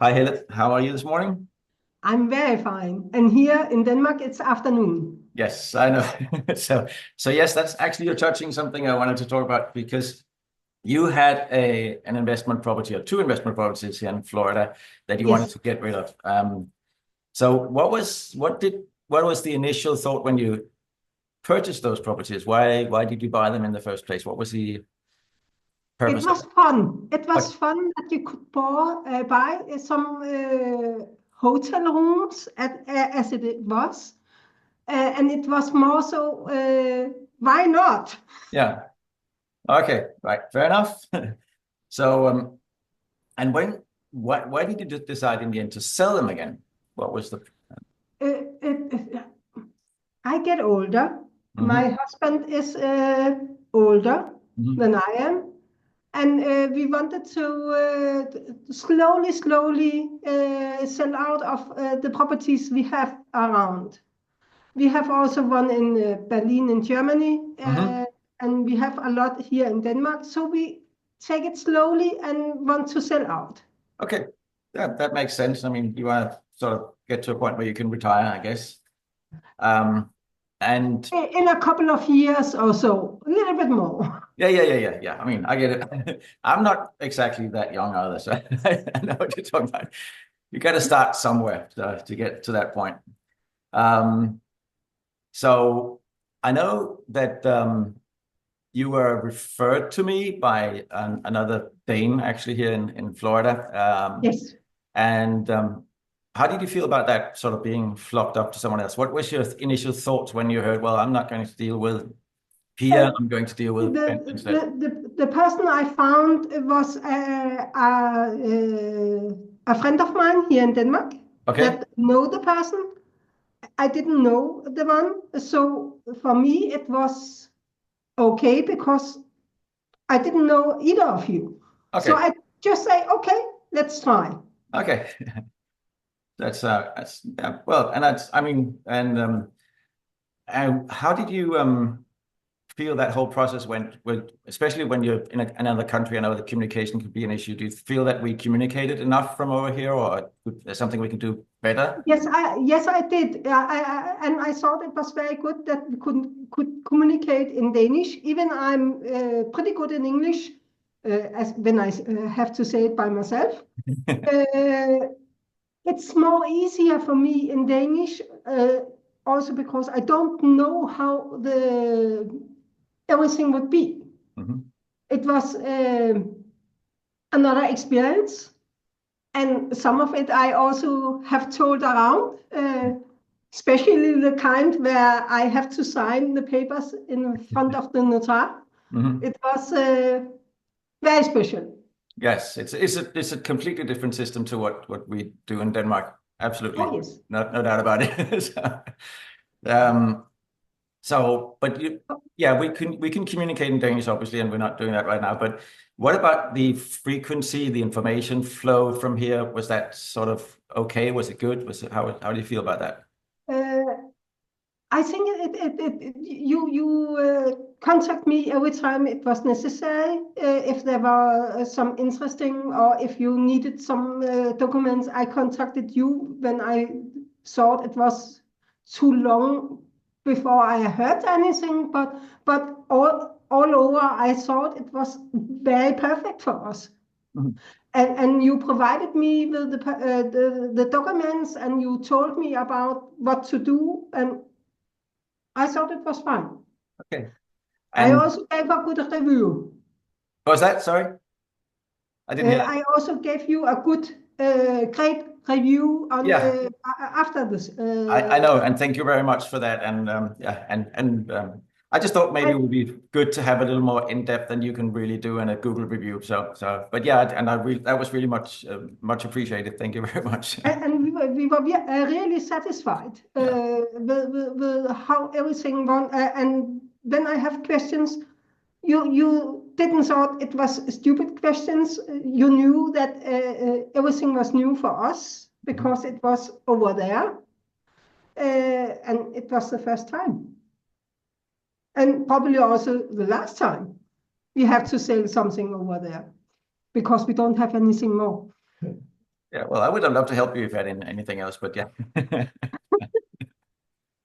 Hi, Helle. How are you this morning? I'm very fine. And here in Denmark, it's afternoon. Yes, I know. So yes, that's actually you're touching something I wanted to talk about because you had an investment property or two investment properties here in Florida that you wanted Yes, to get rid of. So what was the initial thought when you purchased those properties? Why did you buy them in the first place? What was the it purpose of was it? fun. It was What? fun that you could buy some hotel rooms as it was. And it was more so, why not? Yeah. Okay. Right. Fair enough. So and why did you decide in the end to sell them again? What was the? I get older. Mhm. My husband is older Mhm. than I am. And we wanted to slowly sell out of the properties we have around. We have also one in Berlin in Germany, Mhm. and we have a lot here in Denmark. So we take it slowly and want to sell out. Okay. That makes sense. I mean, you want to sort of get to a point where you can retire, I guess. Um, and In a couple of years or so, a little bit more. yeah. I mean, I get it. I'm not exactly that young either, so I know what you're talking about. You got to start somewhere to get to that point. Um, so I know that you were referred to me by another Dane actually here in Florida. Yes. And how did you feel about that sort of being flocked up to someone else? What was your initial thoughts when you heard, well, I'm not going to deal with Uh, Pia, I'm going to deal with Bent instead? the person I found was a friend of mine here in Denmark Okay. that know the person. I didn't know the one, so for me it was okay because I didn't know either of you. So Okay. I just say, okay, let's try. Okay. That's yeah, well, and that's I mean, and how did you feel that whole process went with, especially when you're in another country? I know that communication could be an issue. Do you feel that we communicated enough from over here, or there's something we can do better? Yes, I did, and I thought it was very good that we could communicate in Danish. Even I'm pretty good in English, as when I have to say it by myself. Uh, it's more easier for me in Danish, also because I don't know how the everything would be. Mhm. It was another experience, and some of it I also have told around, especially the kind where I have to sign the papers in front of the notar. Mhm. It was very special. Yes, it's a completely different system to what we do in Denmark. Oh Absolutely, yes. no doubt about it. Um, but yeah, we can communicate in Danish, obviously, and we're not doing that right now. But what about the frequency, the information flow from here? Was that sort of okay? Was it good? Was it how do you feel about that? Uh, I think you contact me every time it was necessary. If there were some interesting or if you needed some documents, I contacted you when I thought it was too long before I heard anything. But all over, I thought it was very perfect for us. Mhm. And you provided me with the documents and you told me about what to do, and I thought it was fine. Okay. I And also gave a good review. was that? Sorry, I didn't hear that. I also gave you a good, great review on Yeah, after this. I know, and thank you very much for that. And yeah, and I just thought maybe it And, would be good to have a little more in depth than you can really do in a Google review. But yeah, and that was really much appreciated. Thank you very much. and we were really satisfied Yeah. with how everything went. And when I have questions, you didn't thought it was stupid questions. You knew that everything was new for us Mhm. because it was over there, and it was the first time, and probably also the last time we have to sell something over there because we don't have anything more. Yeah, well, I would have loved to help you if you had anything else, but yeah.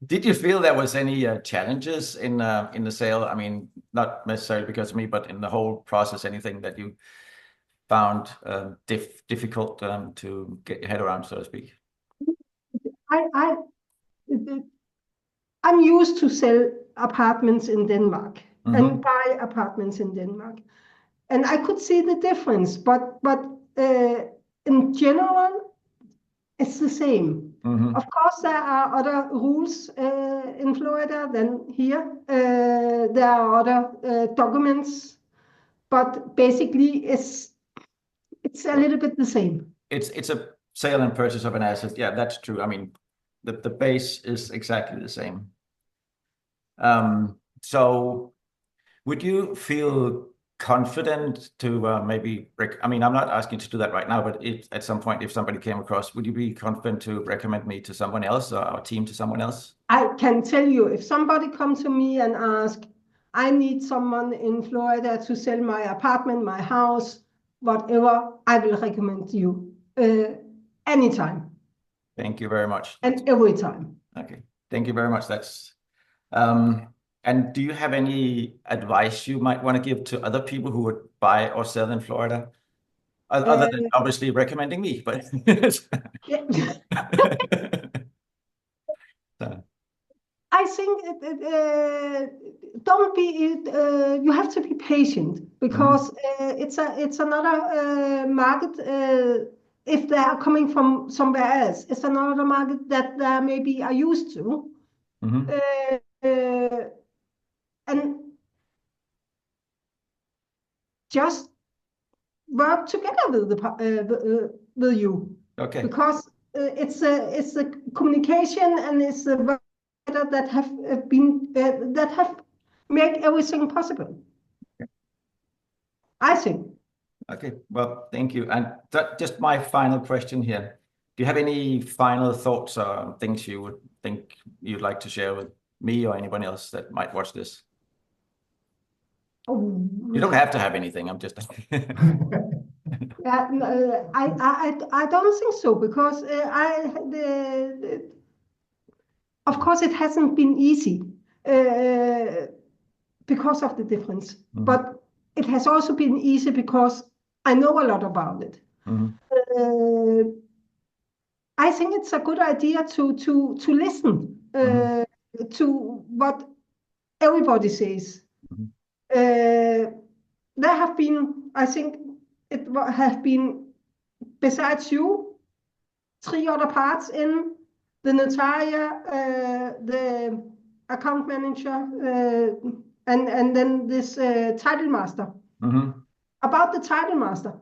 Did you feel there was any challenges in the sale? I mean, not necessarily because of me, but in the whole process, anything that you found difficult to get your head around, so to speak? I I'm used to sell apartments in Denmark Mm-hmm. and buy apartments in Denmark, and I could see the difference. But uh, in general, it's the same. Mm-hmm. Of course, there are other rules in Florida than here. There are other documents, but basically, it's a little bit the same. It's a sale and purchase of an asset. Yeah, that's true. I mean, the base is exactly the same. So would you feel confident to maybe I mean, I'm not asking you to do that right now, but if at some point if somebody came across, would you be confident to recommend me to someone else or our team to someone else? I can tell you, if somebody comes to me and ask, I need someone in Florida to sell my apartment, my house, whatever, I will recommend you anytime Thank you very much. and every time. Okay. Thank you very much. Um, and do you have any advice you might want to give to other people who would buy or sell in Florida? Other than Uh, obviously recommending me, but yeah. so, I think don't be you have to be patient mhm, because it's another market. If they are coming from somewhere else, it's another market that they maybe are used to, mhm. uh, uh, and just work together with with you Okay. because it's the communication and it's the word that have been that have make everything possible. I think. Okay. Well, thank you. And just my final question here. Do you have any final thoughts or things you would think you'd like to share with me or anyone else that might watch this? You don't Oh, have to have anything. I'm just yeah, I don't think so because of course it hasn't been easy uh, because of the difference, Mhm, but it has also been easy because I know a lot about it. mhm, Uh, I think it's a good idea to listen mhm, to what everybody says. mhm, Uh, there have been, I think, have been besides you, three other parts in the notarial, the account manager, and then this title master. mhm, About the title master,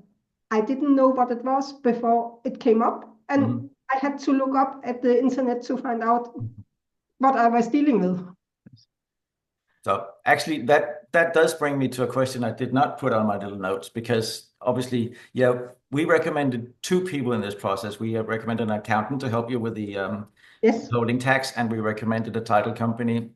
I didn't know what it was before it came up, mhm. and I had to look up at the internet to find out what I was dealing with. So actually, that does bring me to a question I did not put on my little notes because obviously, yeah, we recommended two people in this process. We recommended an accountant to help you with the Yes. holding tax, and we recommended a title company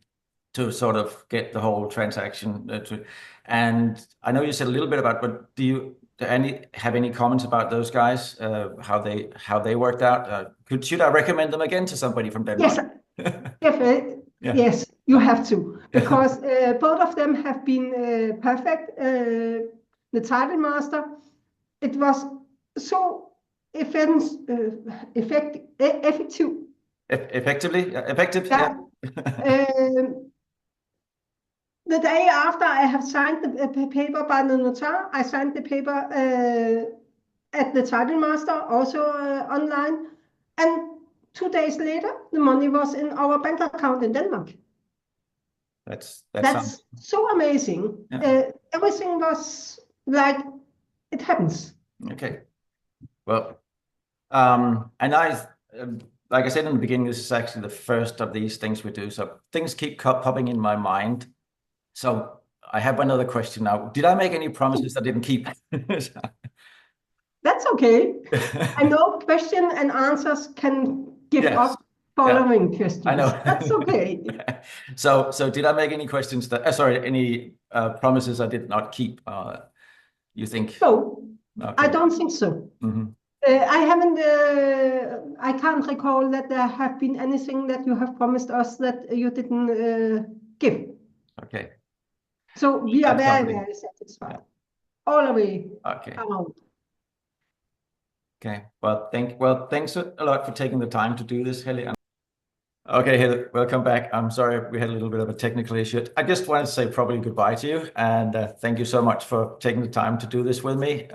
to sort of get the whole transaction to. And I know you said a little bit about, but do any have any comments about those guys? How they worked out? Should I recommend them again to somebody from Yes, Denmark? Yeah. yes, you have to, because both of them have been perfect. The title master, it was so effective. Effectively, effective. Yeah. Yeah. Um, the day after I have signed the paper by the notar, I signed the paper at the title master, also online, and 2 days later, the money was in our bank account in Denmark. That sounds That's so amazing. yeah. Everything was like it happens. Okay. Well, and like I said in the beginning, this is actually the first of these things we do. So things keep popping in my mind. So I have another question now. Did I make any promises I didn't keep? That's okay. I know question and answers can give Yes. up Yeah, following I questions. know. That's okay. Yeah. So did I make any questions that, sorry, any promises I did not keep? You think? No, I Okay. don't think so. Hmm. I haven't, I can't recall that there have been anything that you have promised us that you didn't give. Okay. So we are That's very, something. very satisfied all the way Okay. around. Okay. Thanks a lot for taking the time to do this, Helle. Okay, Helle, welcome back. I'm sorry we had a little bit of a technical issue. I just wanted to say probably goodbye to you, and thank you so much for taking the time to do this with me.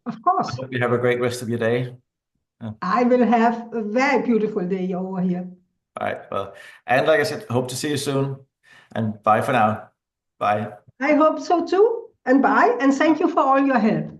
Of course, Hope you have a great rest of your day. I will have a very beautiful day over here. All right. Well, and like I said, hope to see you soon. And bye for now. Bye. I hope so too. And bye. And thank you for all your help.